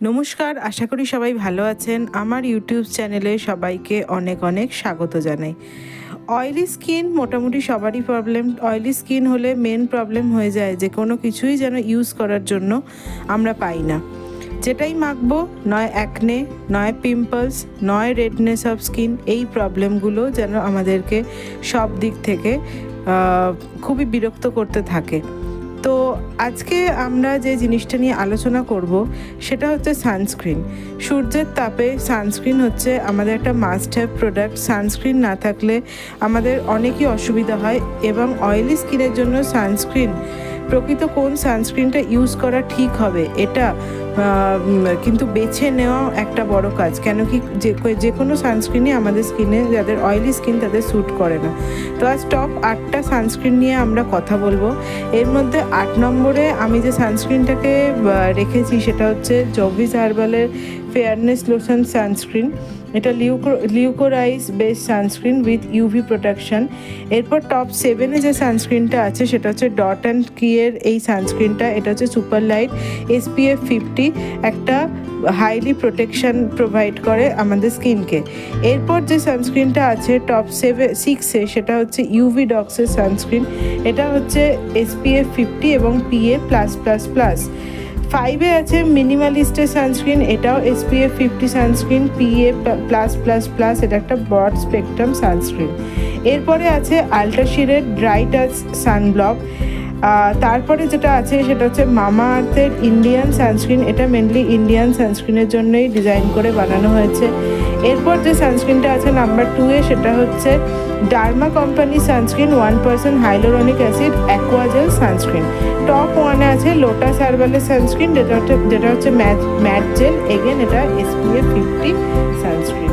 নমস্কার, আশা করি সবাই ভালো আছেন। আমার ইউটিউব চ্যানেলে সবাইকে অনেক অনেক স্বাগত জানাই। অয়েলি স্কিন মোটামুটি সবারই প্রবলেম। অয়েলি স্কিন হলে মেন প্রবলেম হয়ে যায় যে কোনো কিছুই যেন ইউজ করার জন্য আমরা পাই না। যেটাই মাখবো নয় অ্যাকনে, নয় পিম্পলস, নয় রেডনেস অফ স্কিন, এই প্রবলেমগুলো যেন আমাদেরকে সব দিক থেকে খুবই বিরক্ত করতে থাকে। তো আজকে আমরা যে জিনিসটা নিয়ে আলোচনা করব সেটা হচ্ছে সানস্ক্রিন। সূর্যের তাপে সানস্ক্রিন হচ্ছে আমাদের একটা মাস্ট হ্যাভ প্রোডাক্ট। সানস্ক্রিন না থাকলে আমাদের অনেকই অসুবিধা হয়, এবং অয়েলি স্কিনের জন্য সানস্ক্রিন, প্রকৃত কোন সানস্ক্রিনটা ইউজ করা ঠিক হবে এটা কিন্তু বেছে নেওয়া একটা বড় কাজ। কেন কি যে কোনো সানস্ক্রিনই আমাদের স্কিনে, যাদের অয়েলি স্কিন তাদের স্যুট করে না। তো আজ টপ 8টা সানস্ক্রিন নিয়ে আমরা কথা বলবো। এর মধ্যে 8 নম্বরে আমি যে সানস্ক্রিনটাকে রেখেছি সেটা হচ্ছে জভিস হার্বালের ফেয়ারনেস লোশন সানস্ক্রিন। এটা liquorice base sunscreen with UV protection. এরপর টপ 7-এ যে সানস্ক্রিনটা আছে সেটা হচ্ছে ডট অ্যান্ড কিয়ের এই সানস্ক্রিনটা। এটা হচ্ছে সুপার লাইট SPF 50, একটা হাইলি প্রোটেকশন প্রোভাইড করে আমাদের স্কিনকে। এরপর যে সানস্ক্রিনটা আছে টপ 6-এ সেটা হচ্ছে ইউভি ডক্সের সানস্ক্রিন। এটা হচ্ছে SPF 50 এবং PA+++। 5-এ আছে মিনিমালিস্টের সানস্ক্রিন, এটাও SPF 50 সানস্ক্রিন, PA+++, এটা একটা ব্রড স্পেকট্রাম সানস্ক্রিন। এরপরে আছে আল্ট্রাশিরের ড্রাই টাচ সানব্লক। তারপরে যেটা আছে সেটা হচ্ছে মামা আর্থের ইন্ডিয়ান সানস্ক্রিন। এটা মেনলি ইন্ডিয়ান সানস্ক্রিনের জন্যই ডিজাইন করে বানানো হয়েছে। এরপর যে সানস্ক্রিনটা আছে নাম্বার 2-এ সেটা হচ্ছে Derma company sunscreen 1% hyaluronic acid aquagel sunscreen. Top 1-এ আছে লোটাস হার্বালের সানস্ক্রিন, যেটা হচ্ছে ম্যাট জেল। এগেন এটা SPF 50 সানস্ক্রিন।